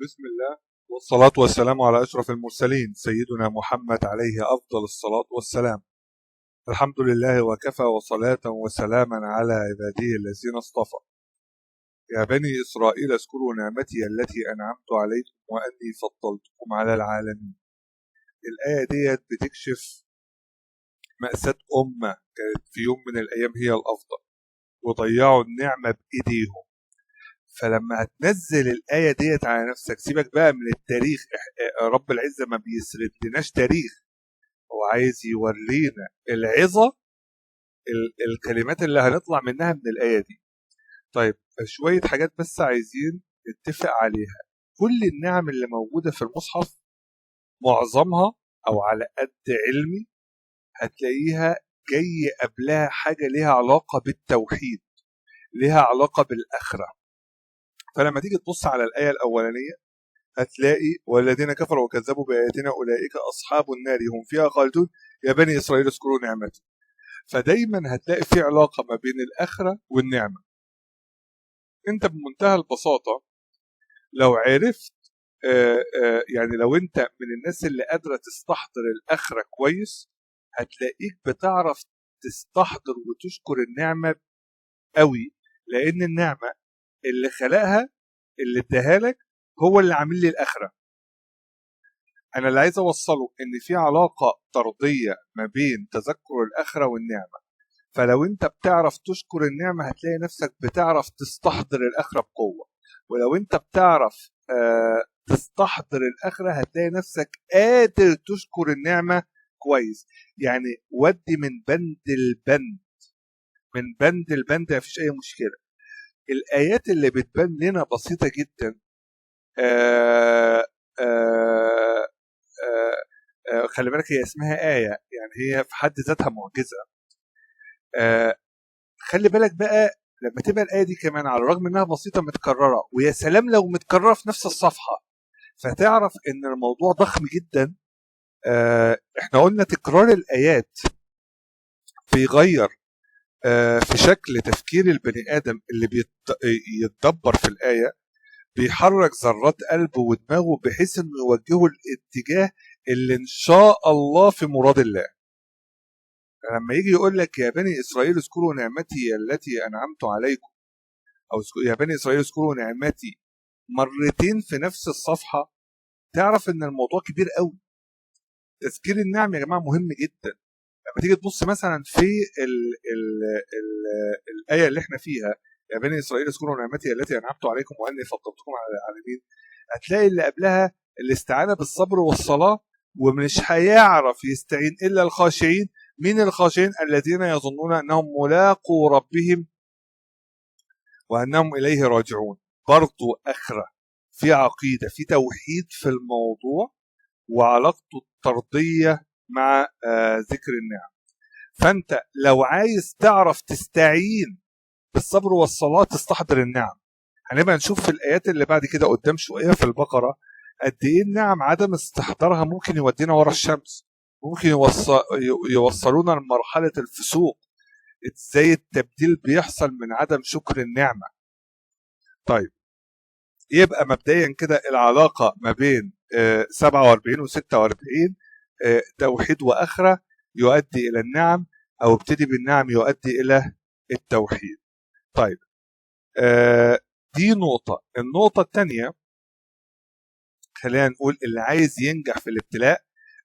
بسم الله والصلاة والسلام على أشرف المرسلين سيدنا محمد عليه أفضل الصلاة والسلام. الحمد لله وكفى وصلاة وسلاما على عباده الذين اصطفى. يا بني إسرائيل اذكروا نعمتي التي أنعمت عليكم وأني فضلتكم على العالمين. الآية ديت بتكشف مأساة أمة كانت في يوم من الأيام هي الأفضل وضيعوا النعمة بإيديهم. فلما هتنزل الآية ديت على نفسك، سيبك بقى من التاريخ، رب العزة ما بيسرد لناش تاريخ، هو عايز يورينا العظة، الكلمات اللي هنطلع منها من الآية دي. طيب شوية حاجات بس عايزين نتفق عليها. كل النعم اللي موجودة في المصحف معظمها أو على قد علمي هتلاقيها جاي قبلها حاجة ليها علاقة بالتوحيد، ليها علاقة بالآخرة. فلما تيجي تبص على الآية الأولانية هتلاقي والذين كفروا وكذبوا بآياتنا أولئك أصحاب النار هم فيها خالدون يا بني إسرائيل اذكروا نعمتي. فدايما هتلاقي في علاقة ما بين الآخرة والنعمة. انت بمنتهى البساطة لو عرفت يعني لو انت من الناس اللي قادرة تستحضر الآخرة كويس هتلاقيك بتعرف تستحضر وتشكر النعمة قوي، لأن النعمة اللي خلقها اللي اداها لك هو اللي عامل لي الآخرة. أنا اللي عايز أوصله إن في علاقة طردية ما بين تذكر الآخرة والنعمة. فلو أنت بتعرف تشكر النعمة هتلاقي نفسك بتعرف تستحضر الآخرة بقوة، ولو أنت بتعرف تستحضر الآخرة هتلاقي نفسك قادر تشكر النعمة كويس. يعني ودي من بند البند، من بند البند مفيش أي مشكلة. الآيات اللي بتبان لنا بسيطة جدا خلي بالك هي اسمها آية، يعني هي في حد ذاتها معجزة. خلي بالك بقى لما تبقى الآية دي كمان على الرغم انها بسيطة متكررة، ويا سلام لو متكررة في نفس الصفحة، فتعرف ان الموضوع ضخم جدا. احنا قلنا تكرار الآيات بيغير في شكل تفكير البني آدم اللي يتدبر في الآية، بيحرك ذرات قلبه ودماغه بحيث انه يوجهه الاتجاه اللي ان شاء الله في مراد الله. لما يجي يقول لك يا بني اسرائيل اذكروا نعمتي التي انعمت عليكم، او يا بني اسرائيل اذكروا نعمتي مرتين في نفس الصفحه، تعرف ان الموضوع كبير قوي. تذكير النعم يا جماعه مهم جدا. لما تيجي تبص مثلا في ال ال ال الايه اللي احنا فيها يا بني اسرائيل اذكروا نعمتي التي انعمت عليكم واني فضلتكم على العالمين، هتلاقي اللي قبلها الاستعانه بالصبر والصلاه، ومش هيعرف يستعين الا الخاشعين. من الخاشعين الذين يظنون انهم ملاقوا ربهم وانهم اليه راجعون. برضو اخره، في عقيده، في توحيد في الموضوع، وعلاقته الطرديه مع ذكر النعم. فانت لو عايز تعرف تستعين بالصبر والصلاه تستحضر النعم. هنبقى نشوف في الايات اللي بعد كده قدام شويه في البقره قد ايه النعم عدم استحضارها ممكن يودينا ورا الشمس، ممكن يوصلونا لمرحله الفسوق. ازاي التبديل بيحصل من عدم شكر النعمه. طيب يبقى مبدئيا كده العلاقه ما بين 47 و 46 توحيد واخره يؤدي الى النعم، او ابتدي بالنعم يؤدي الى التوحيد. طيب دي نقطه. النقطه الثانيه خلينا نقول اللي عايز ينجح في الابتلاء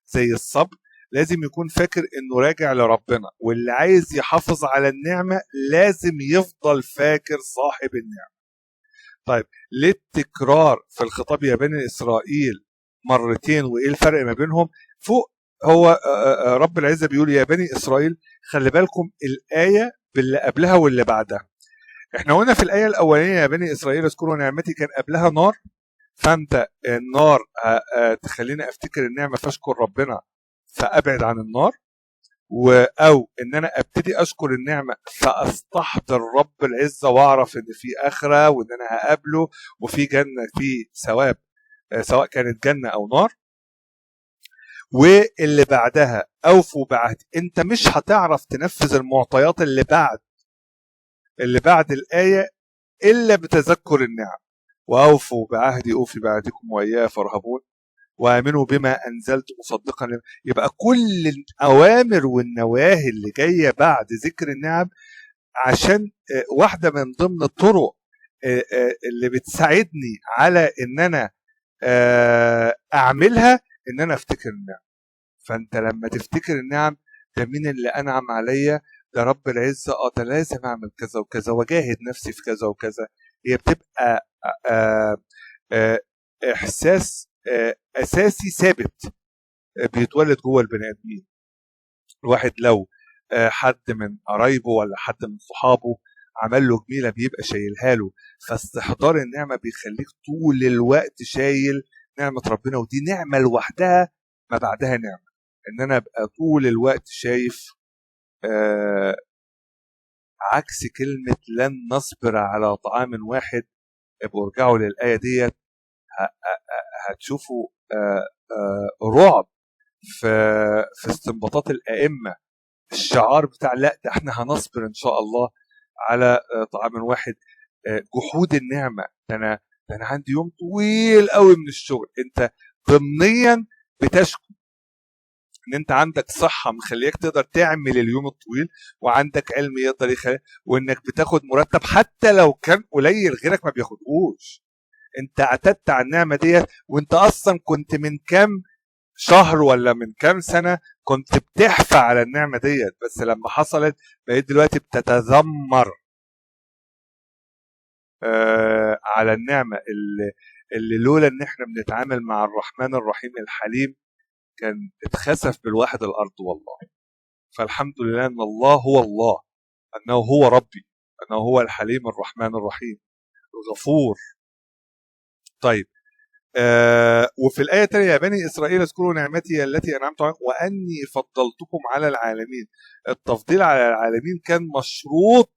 زي الصبر لازم يكون فاكر انه راجع لربنا، واللي عايز يحافظ على النعمه لازم يفضل فاكر صاحب النعمه. طيب ليه التكرار في الخطاب يا بني اسرائيل مرتين، وايه الفرق ما بينهم؟ فوق هو رب العزه بيقول يا بني اسرائيل، خلي بالكم الايه باللي قبلها واللي بعدها. احنا قلنا في الايه الاولانيه يا بني اسرائيل اذكروا نعمتي كان قبلها نار، فانت النار تخليني افتكر النعمه فاشكر ربنا فابعد عن النار، او ان انا ابتدي اشكر النعمه فاستحضر رب العزه واعرف ان في اخره وان انا هقابله وفي جنه، في ثواب سواء كانت جنه او نار. واللي بعدها اوفوا بعهدي، انت مش هتعرف تنفذ المعطيات اللي بعد الايه الا بتذكر النعم. واوفوا بعهدي اوفي بعهدكم واياي فارهبون وامنوا بما انزلت مصدقا يبقى كل الاوامر والنواهي اللي جايه بعد ذكر النعم عشان واحده من ضمن الطرق اللي بتساعدني على ان انا اعملها ان انا افتكر النعم. فانت لما تفتكر النعم، ده مين اللي انعم عليا؟ ده رب العزه. ده لازم اعمل كذا وكذا واجاهد نفسي في كذا وكذا. هي بتبقى احساس اساسي ثابت بيتولد جوه البني ادمين. الواحد لو حد من قرايبه ولا حد من صحابه عمل له جميله بيبقى شايلها له، فاستحضار النعمه بيخليك طول الوقت شايل نعمه ربنا، ودي نعمه لوحدها ما بعدها نعمه. ان انا ابقى طول الوقت شايف عكس كلمه لن نصبر على طعام واحد. ابقوا ارجعوا للايه ديت هتشوفوا رعب في استنباطات الائمه. الشعار بتاع لا ده احنا هنصبر ان شاء الله على طعام واحد. جحود النعمه. ده انا عندي يوم طويل قوي من الشغل. انت ضمنيا بتشكو ان انت عندك صحه مخليك تقدر تعمل اليوم الطويل، وعندك علم يقدر يخليك، وانك بتاخد مرتب حتى لو كان قليل غيرك ما بياخدهوش. انت اعتدت على النعمه ديت، وانت اصلا كنت من كام شهر ولا من كام سنه كنت بتحفى على النعمه ديت، بس لما حصلت بقيت دلوقتي بتتذمر على النعمه اللي لولا ان احنا بنتعامل مع الرحمن الرحيم الحليم كان اتخسف بالواحد الارض والله. فالحمد لله ان الله هو الله، انه هو ربي، انه هو الحليم الرحمن الرحيم الغفور. طيب وفي الآية الثانية يا بني إسرائيل اذكروا نعمتي التي أنعمت عليكم وأني فضلتكم على العالمين. التفضيل على العالمين كان مشروط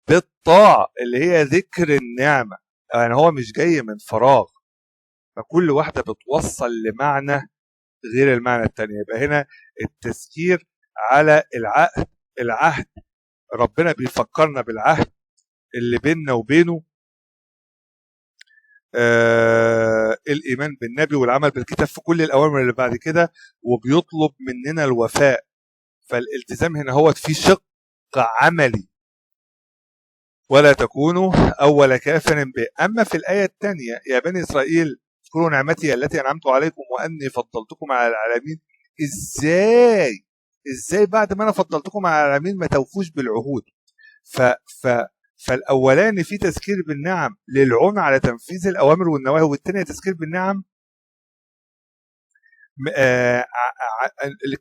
بالطاعة اللي هي ذكر النعمة. يعني هو مش جاي من فراغ، فكل واحدة بتوصل لمعنى غير المعنى الثاني. يبقى هنا التذكير على العهد. ربنا بيفكرنا بالعهد اللي بيننا وبينه الإيمان بالنبي والعمل بالكتاب في كل الأوامر اللي بعد كده، وبيطلب مننا الوفاء. فالالتزام هنا هو في شق عملي، ولا تكونوا أول كافر به. أما في الآية الثانية يا بني إسرائيل اذكروا نعمتي التي أنعمت عليكم وأني فضلتكم على العالمين. إزاي بعد ما أنا فضلتكم على العالمين ما توفوش بالعهود؟ فالاولاني في تذكير بالنعم للعون على تنفيذ الاوامر والنواهي، والثانيه تذكير بالنعم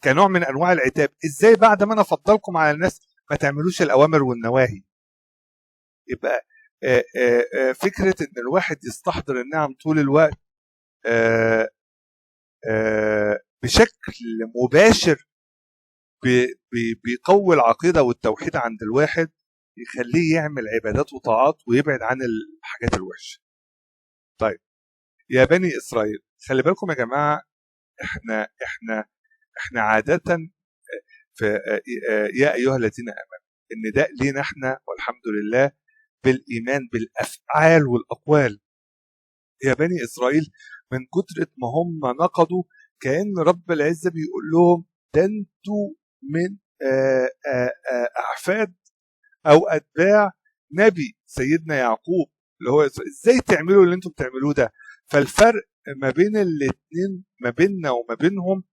كنوع من انواع العتاب. ازاي بعد ما انا افضلكم على الناس ما تعملوش الاوامر والنواهي؟ يبقى فكره ان الواحد يستحضر النعم طول الوقت بشكل مباشر بيقوي العقيده والتوحيد عند الواحد، يخليه يعمل عبادات وطاعات ويبعد عن الحاجات الوحشه. طيب يا بني اسرائيل، خلي بالكم يا جماعه، احنا عاده في يا ايها الذين امنوا النداء لينا احنا والحمد لله بالايمان بالافعال والاقوال. يا بني اسرائيل من كتر ما هم نقضوا كأن رب العزه بيقول لهم ده انتوا من احفاد او اتباع نبي سيدنا يعقوب اللي هو ازاي تعملوا اللي انتم بتعملوه ده. فالفرق ما بين الاثنين ما بيننا وما بينهم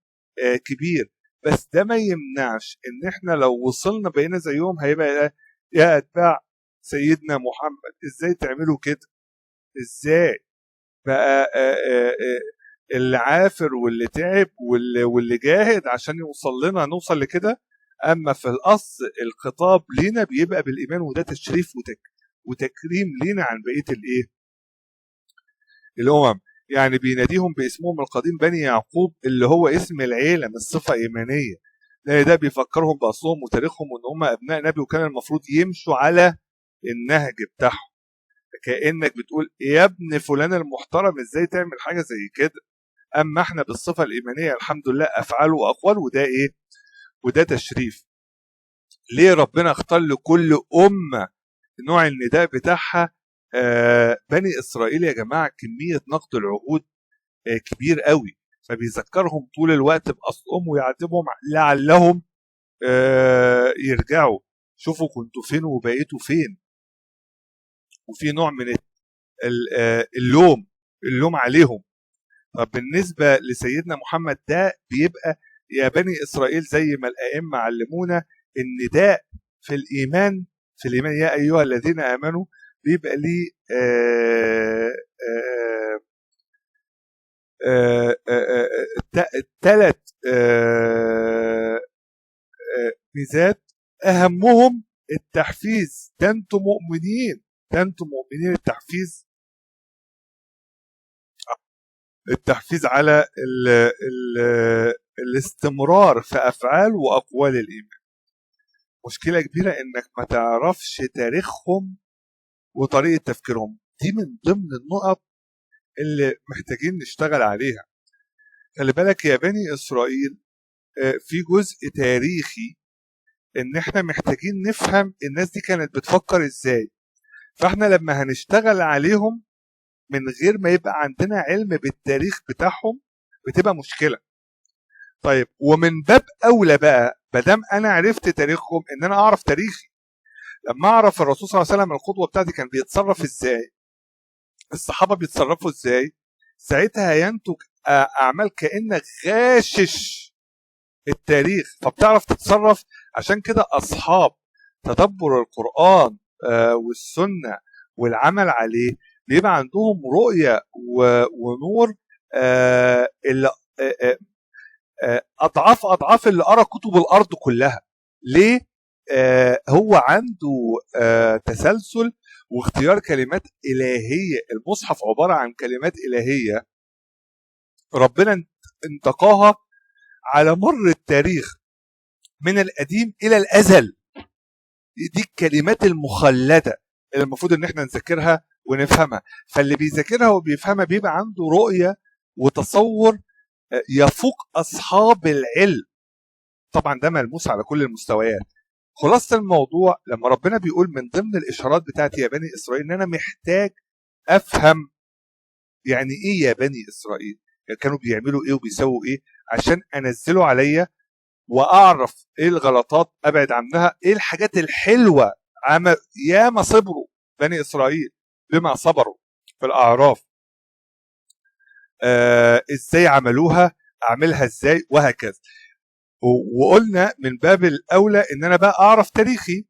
كبير، بس ده ما يمنعش ان احنا لو وصلنا بقينا زيهم هيبقى يا اتباع سيدنا محمد ازاي تعملوا كده؟ ازاي بقى اللي عافر واللي تعب واللي جاهد عشان نوصل لكده. اما في الاصل الخطاب لينا بيبقى بالايمان، وده تشريف وتكريم لينا عن بقيه الامم. يعني بيناديهم باسمهم القديم بني يعقوب اللي هو اسم العيله مش صفه ايمانيه، لان ده بيفكرهم باصلهم وتاريخهم وان هم ابناء نبي وكان المفروض يمشوا على النهج بتاعهم. كانك بتقول يا ابن فلان المحترم ازاي تعمل حاجه زي كده. اما احنا بالصفه الايمانيه الحمد لله افعال واقوال، وده وده تشريف. ليه ربنا اختار لكل امه نوع النداء بتاعها بني اسرائيل يا جماعه كميه نقض العهود كبير قوي، فبيذكرهم طول الوقت باصلهم ويعاتبهم لعلهم يرجعوا. شوفوا كنتوا فين وبقيتوا فين. وفي نوع من اللوم عليهم. طب بالنسبه لسيدنا محمد ده بيبقى يا بني اسرائيل زي ما الائمه علمونا النداء في الايمان، يا ايها الذين امنوا، بيبقى ليه ثلاث ميزات، اهمهم التحفيز. ده انتم مؤمنين، التحفيز على الاستمرار في افعال واقوال الايمان. مشكله كبيره انك ما تعرفش تاريخهم وطريقه تفكيرهم. دي من ضمن النقط اللي محتاجين نشتغل عليها. خلي بالك يا بني اسرائيل في جزء تاريخي ان احنا محتاجين نفهم الناس دي كانت بتفكر ازاي. فاحنا لما هنشتغل عليهم من غير ما يبقى عندنا علم بالتاريخ بتاعهم بتبقى مشكله. طيب ومن باب اولى بقى مادام انا عرفت تاريخهم ان انا اعرف تاريخي. لما اعرف الرسول صلى الله عليه وسلم القدوه بتاعتي كان بيتصرف ازاي، الصحابه بيتصرفوا ازاي، ساعتها ينتج اعمال كانك غاشش التاريخ، فبتعرف تتصرف. عشان كده اصحاب تدبر القرآن والسنة والعمل عليه بيبقى عندهم رؤية ونور اللي اضعاف اللي قرا كتب الارض كلها. ليه؟ هو عنده تسلسل واختيار كلمات إلهية. المصحف عبارة عن كلمات إلهية ربنا انتقاها على مر التاريخ من القديم إلى الأزل. دي الكلمات المخلدة اللي المفروض ان احنا نذاكرها ونفهمها. فاللي بيذاكرها وبيفهمها بيبقى عنده رؤية وتصور يفوق أصحاب العلم. طبعا ده ملموس على كل المستويات. خلاصة الموضوع لما ربنا بيقول من ضمن الإشارات بتاعتي يا بني إسرائيل ان انا محتاج افهم يعني ايه يا بني إسرائيل، كانوا بيعملوا ايه وبيسووا ايه، عشان انزله عليا واعرف ايه الغلطات ابعد عنها، ايه الحاجات الحلوه يا ما صبروا بني اسرائيل بما صبروا في الاعراف، ازاي عملوها اعملها ازاي وهكذا. وقلنا من باب الاولى ان انا بقى اعرف تاريخي.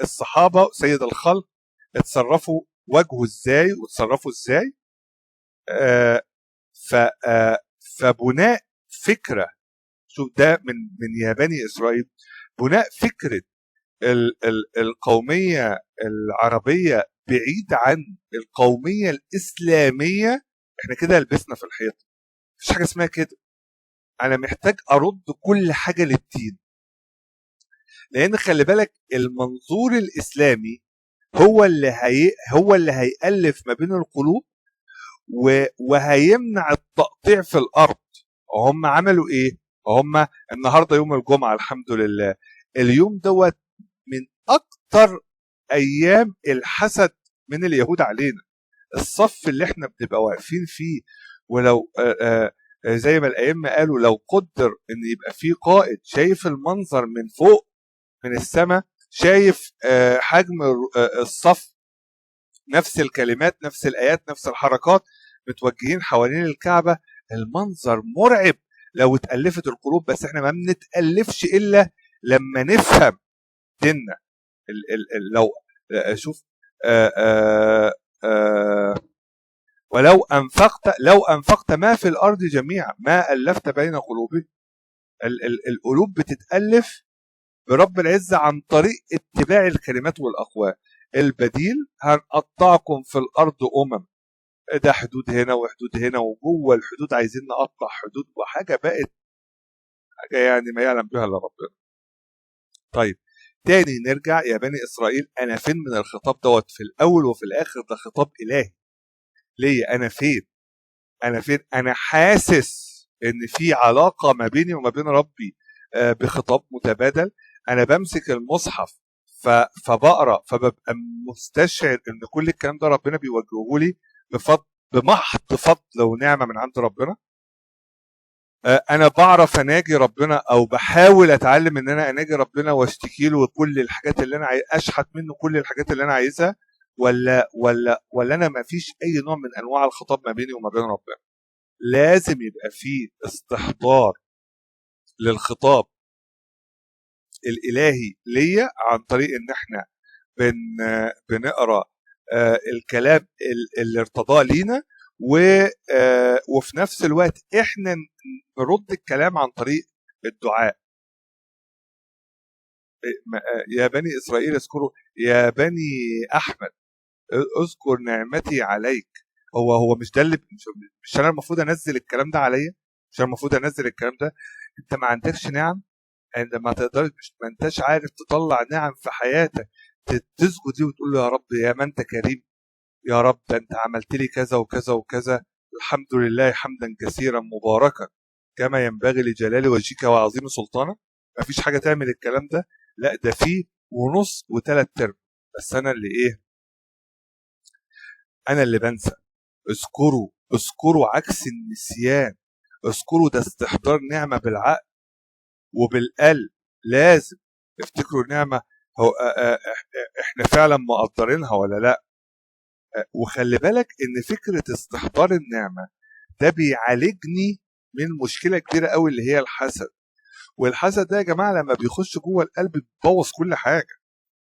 الصحابه سيد الخلق اتصرفوا واجهوا ازاي وتصرفوا ازاي. فبناء فكره، شوف ده من يا بني اسرائيل، بناء فكره القوميه العربيه بعيد عن القوميه الاسلاميه. احنا كده لبسنا في الحيط، مفيش حاجه اسمها كده. انا محتاج ارد كل حاجه للدين، لان خلي بالك المنظور الاسلامي هو اللي هيألف ما بين القلوب وهيمنع التقطيع في الارض. وهم عملوا ايه؟ هم النهارده يوم الجمعه الحمد لله، اليوم دوت من اكتر ايام الحسد من اليهود علينا. الصف اللي احنا بنبقى واقفين فيه، ولو زي ما الائمه قالوا لو قدر ان يبقى في قائد شايف المنظر من فوق من السماء، شايف حجم الصف، نفس الكلمات نفس الايات نفس الحركات متوجهين حوالين الكعبه، المنظر مرعب لو اتألفت القلوب. بس احنا ما بنتألفش الا لما نفهم ديننا. لو شوف ولو انفقت ما في الارض جميعا ما الفت بين قلوبهم. القلوب بتتألف برب العزة عن طريق اتباع الكلمات والاقوال. البديل هنقطعكم في الارض ده حدود هنا وحدود هنا، وجوه الحدود عايزين نقطع حدود، وحاجه بقت حاجه يعني ما يعلم بها الا ربنا. طيب تاني نرجع يا بني اسرائيل، انا فين من الخطاب دوت؟ في الاول وفي الاخر ده خطاب الهي ليا. انا فين؟ انا حاسس ان في علاقه ما بيني وما بين ربي بخطاب متبادل. انا بمسك المصحف فبقرا فببقى مستشعر ان كل الكلام ده ربنا بيوجهه لي بفضل، بمحض فضل ونعمه من عند ربنا. انا بعرف اناجي ربنا او بحاول اتعلم ان انا اناجي ربنا واشتكي له كل الحاجات اللي انا اشحت منه كل الحاجات اللي انا عايزها، ولا انا ما فيش اي نوع من انواع الخطاب ما بيني وما بين ربنا. لازم يبقى في استحضار للخطاب الالهي ليا عن طريق ان احنا بنقرا الكلام اللي ارتضاه لينا، وفي نفس الوقت احنا نرد الكلام عن طريق الدعاء. يا بني اسرائيل اذكروا، يا بني احمد اذكر نعمتي عليك. هو مش ده اللي مش انا المفروض انزل الكلام ده عليا؟ مش انا المفروض انزل الكلام ده؟ انت ما عندكش نعم؟ انت ما تقدرش، ما انتش عارف تطلع نعم في حياتك تسجد ليه وتقول له يا رب يا ما انت كريم، يا رب ده انت عملت لي كذا وكذا وكذا، الحمد لله حمدا كثيرا مباركا كما ينبغي لجلال وجهك وعظيم سلطانك. ما فيش حاجه تعمل الكلام ده، لا ده فيه ونص وثلاث ارباع. بس انا اللي ايه؟ انا اللي بنسى. اذكروا عكس النسيان. اذكروا ده استحضار نعمه بالعقل وبالقلب. لازم افتكروا النعمه. هو احنا فعلا مقدرينها ولا لا؟ وخلي بالك ان فكره استحضار النعمه ده بيعالجني من مشكله كبيره قوي اللي هي الحسد. والحسد ده يا جماعه لما بيخش جوه القلب بيبوظ كل حاجه،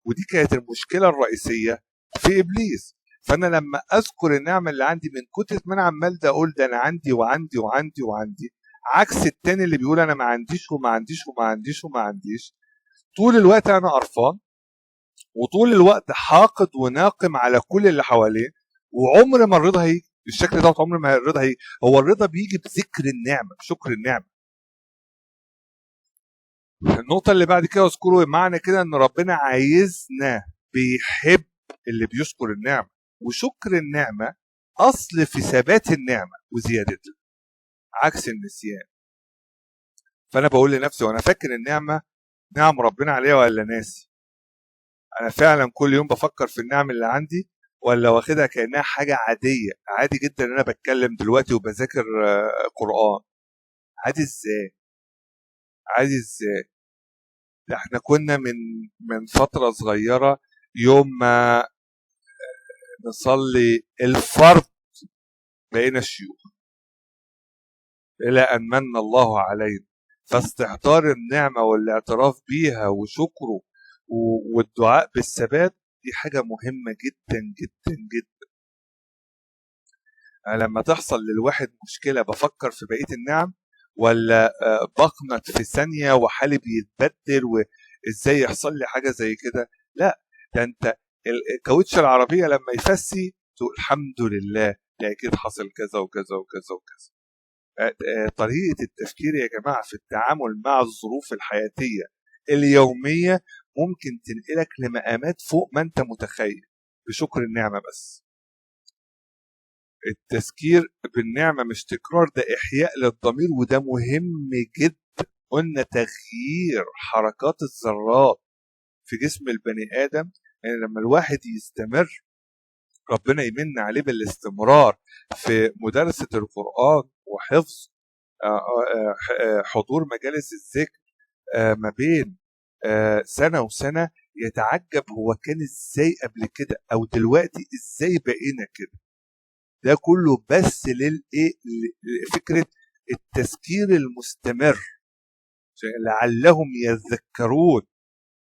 ودي كانت المشكله الرئيسيه في ابليس. فانا لما اذكر النعمه اللي عندي من كتر ما انا عمال ده اقول ده انا عندي وعندي وعندي وعندي، عكس التاني اللي بيقول انا ما عنديش وما عنديش وما عنديش وما عنديش، طول الوقت انا قرفان وطول الوقت حاقد وناقم على كل اللي حواليه، وعمر ما الرضا هيجي بالشكل ده. عمر ما الرضا هيجي. هو الرضا بيجي بذكر النعمه، بشكر النعمه. النقطه اللي بعد كده اذكروا معنى كده ان ربنا عايزنا بيحب اللي بيشكر النعمه، وشكر النعمه اصل في ثبات النعمه وزيادتها عكس النسيان. فانا بقول لنفسي وانا فاكر النعمه نعم ربنا عليا ولا ناسي؟ انا فعلا كل يوم بفكر في النعم اللي عندي ولا واخدها كانها حاجه عاديه؟ عادي جدا ان انا بتكلم دلوقتي وبذاكر قران. عادي ازاي؟ عادي ازاي؟ ده احنا كنا من فتره صغيره يوم ما نصلي الفرض بقينا الشيوخ الى ان من الله علينا. فاستحضار النعمه والاعتراف بيها وشكره والدعاء بالثبات دي حاجه مهمه جدا جدا جدا. لما تحصل للواحد مشكله بفكر في بقيه النعم، ولا بقنط في ثانيه وحالي بيتبدل وازاي يحصل لي حاجه زي كده؟ لا، ده انت الكاوتش العربيه لما يفسي تقول الحمد لله، ده اكيد حصل كذا وكذا وكذا وكذا. طريقه التفكير يا جماعه في التعامل مع الظروف الحياتيه اليوميه ممكن تنقلك لمقامات فوق ما انت متخيل بشكر النعمه بس. التذكير بالنعمه مش تكرار، ده احياء للضمير، وده مهم جدا. قلنا تغيير حركات الذرات في جسم البني ادم، يعني لما الواحد يستمر ربنا يمن عليه بالاستمرار في مدارسه القران وحفظ حضور مجالس الذكر ما بين سنه وسنه، يتعجب هو كان ازاي قبل كده او دلوقتي ازاي بقينا كده. ده كله بس للايه؟ لفكره التذكير المستمر لعلهم يذكرون.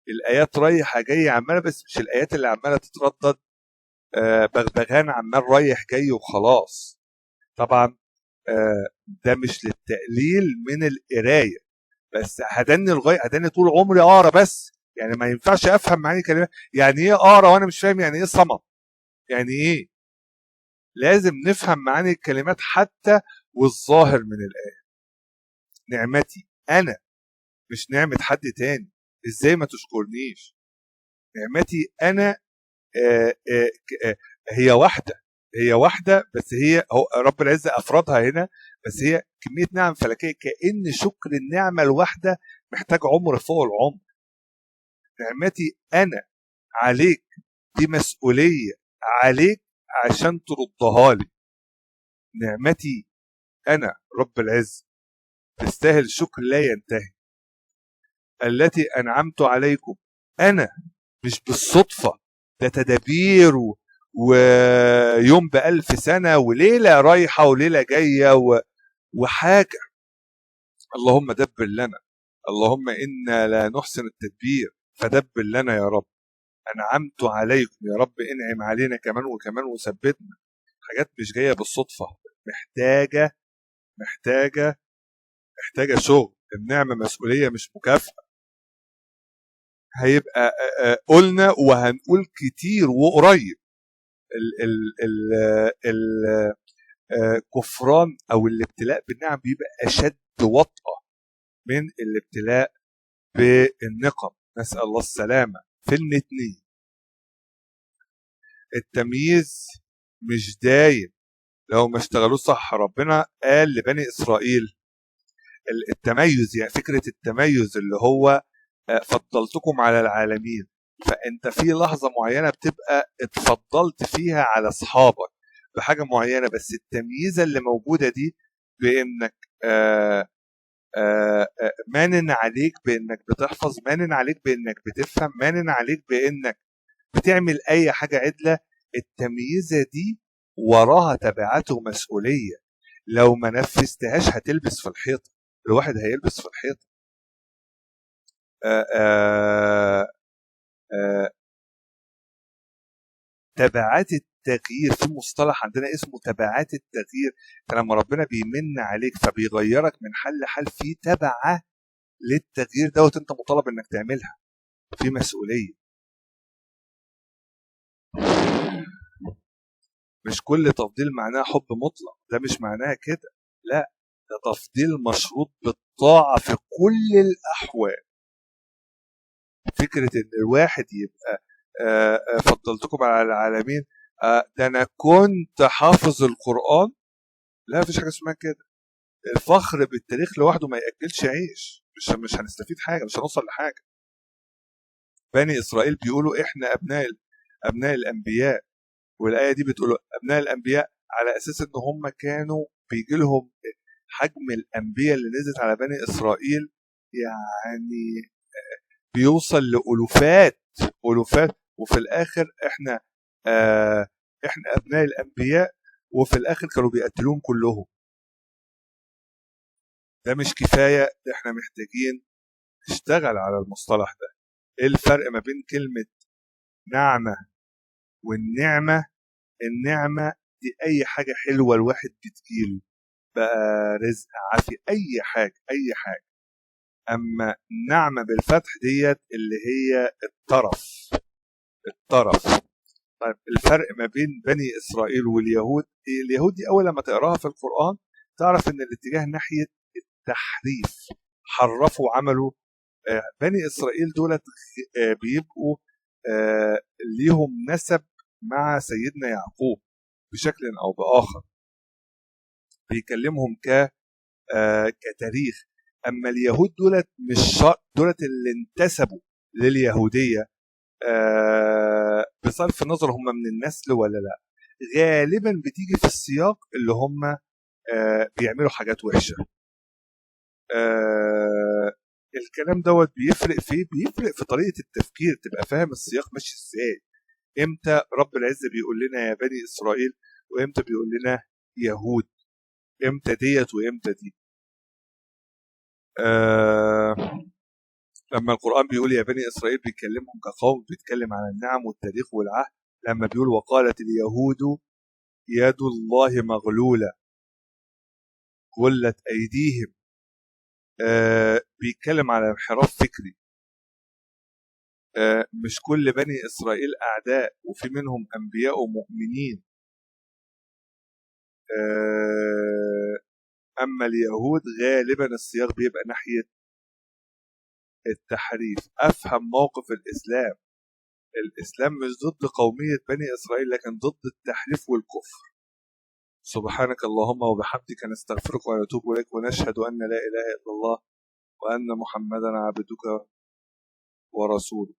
الايات رايحه جايه عماله، بس مش الايات اللي عماله تتردد بغبغان عمال رايح جاي وخلاص. طبعا ده مش للتقليل من القرايه، بس هداني طول عمري اقرا بس. يعني ما ينفعش افهم معاني كلمات. يعني ايه اقرا وانا مش فاهم يعني ايه صمت؟ يعني ايه؟ لازم نفهم معاني الكلمات حتى والظاهر من الآية. نعمتي أنا مش نعمة حد تاني. إزاي ما تشكرنيش؟ نعمتي أنا هي واحدة، هي واحدة بس. هي رب العزة أفرادها هنا، بس هي كمية نعم فلكية، كأن شكر النعمة الواحدة محتاج عمر فوق العمر. نعمتي أنا عليك، دي مسؤولية عليك عشان تردها لي. نعمتي أنا رب العز تستاهل شكر لا ينتهي، التي أنعمت عليكم أنا، مش بالصدفة، ده تدابير ويوم بألف سنة وليلة رايحة وليلة جاية وحاجة. اللهم دبر لنا، اللهم إنا لا نحسن التدبير فدبر لنا يا رب. أنعمت عليكم يا رب، انعم علينا كمان وكمان وثبتنا. حاجات مش جاية بالصدفة، محتاجة شغل. النعمة مسؤولية مش مكافأة. هيبقى قلنا وهنقول كتير وقريب الكفران او الابتلاء بالنعم بيبقى اشد وطأة من الابتلاء بالنقم، نسأل الله السلامة في الاتنين. التمييز مش دايم لو ما اشتغلوش صح. ربنا قال لبني اسرائيل التميز، يعني فكرة التميز اللي هو فضلتكم على العالمين، فانت في لحظة معينة بتبقى اتفضلت فيها على اصحابك بحاجة معينة، بس التمييزة اللي موجودة دي بانك مانن عليك بانك بتحفظ، مانن عليك بانك بتفهم، مانن عليك بانك بتعمل اي حاجة عدلة. التمييزة دي وراها تبعات ومسؤولية، لو ما نفذتهاش هتلبس في الحيطة، الواحد هيلبس في الحيطة. تبعات التغيير، في مصطلح عندنا اسمه تبعات التغيير. لما ربنا بيمن عليك فبيغيرك من حال لحال، في تبعة للتغيير دوت انت مطالب انك تعملها، في مسؤولية. مش كل تفضيل معناه حب مطلق، ده مش معناها كده، لا، ده تفضيل مشروط بالطاعة في كل الأحوال. فكرة ان الواحد يبقى فضلتكم على العالمين، ده انا كنت حافظ القرآن، لا، مفيش حاجة اسمها كده. الفخر بالتاريخ لوحده ما يأكلش عيش، مش هنستفيد حاجة، مش هنوصل لحاجة. بني إسرائيل بيقولوا احنا أبناء الأنبياء، والآية دي بتقول أبناء الأنبياء على أساس إن هم كانوا بيجي لهم حجم الأنبياء اللي نزلت على بني إسرائيل، يعني بيوصل لألوفات، وفي الآخر إحنا أبناء الأنبياء، وفي الآخر كانوا بيقتلون كلهم. ده مش كفاية، إحنا محتاجين نشتغل على المصطلح ده. إيه الفرق ما بين كلمة نعمة والنعمة؟ النعمة دي أي حاجة حلوة الواحد بتجيله، بقى رزق، عافية، أي حاجة. أما نعمة بالفتح ديت اللي هي الطرف. طيب الفرق ما بين بني إسرائيل واليهود، اليهود دي أول لما تقراها في القرآن تعرف إن الاتجاه ناحية التحريف، حرفوا وعملوا. بني إسرائيل دولت بيبقوا ليهم نسب مع سيدنا يعقوب بشكل أو بآخر، بيكلمهم كتاريخ. أما اليهود دولت مش شرط، دولت اللي انتسبوا لليهودية بصرف النظر هم من النسل ولا لا، غالبا بتيجي في السياق اللي هم بيعملوا حاجات وحشة. الكلام دوت بيفرق في طريقة التفكير، تبقى فاهم السياق ماشي ازاي. امتى رب العزة بيقول لنا يا بني إسرائيل، وامتى بيقول لنا يهود، امتى ديت وامتى دي. لما القرآن بيقول يا بني إسرائيل بيكلمهم كقوم، بيتكلم عن النعم والتاريخ والعهد. لما بيقول وقالت اليهود يد الله مغلولة غلت أيديهم، بيتكلم على انحراف فكري. مش كل بني إسرائيل أعداء، وفي منهم أنبياء ومؤمنين. أما اليهود غالبا السياق بيبقى ناحية التحريف. أفهم موقف الإسلام مش ضد قومية بني إسرائيل، لكن ضد التحريف والكفر. سبحانك اللهم وبحمدك نستغفرك ونتوب إليك، ونشهد أن لا إله إلا الله وأن محمدا عبدك ورسولك.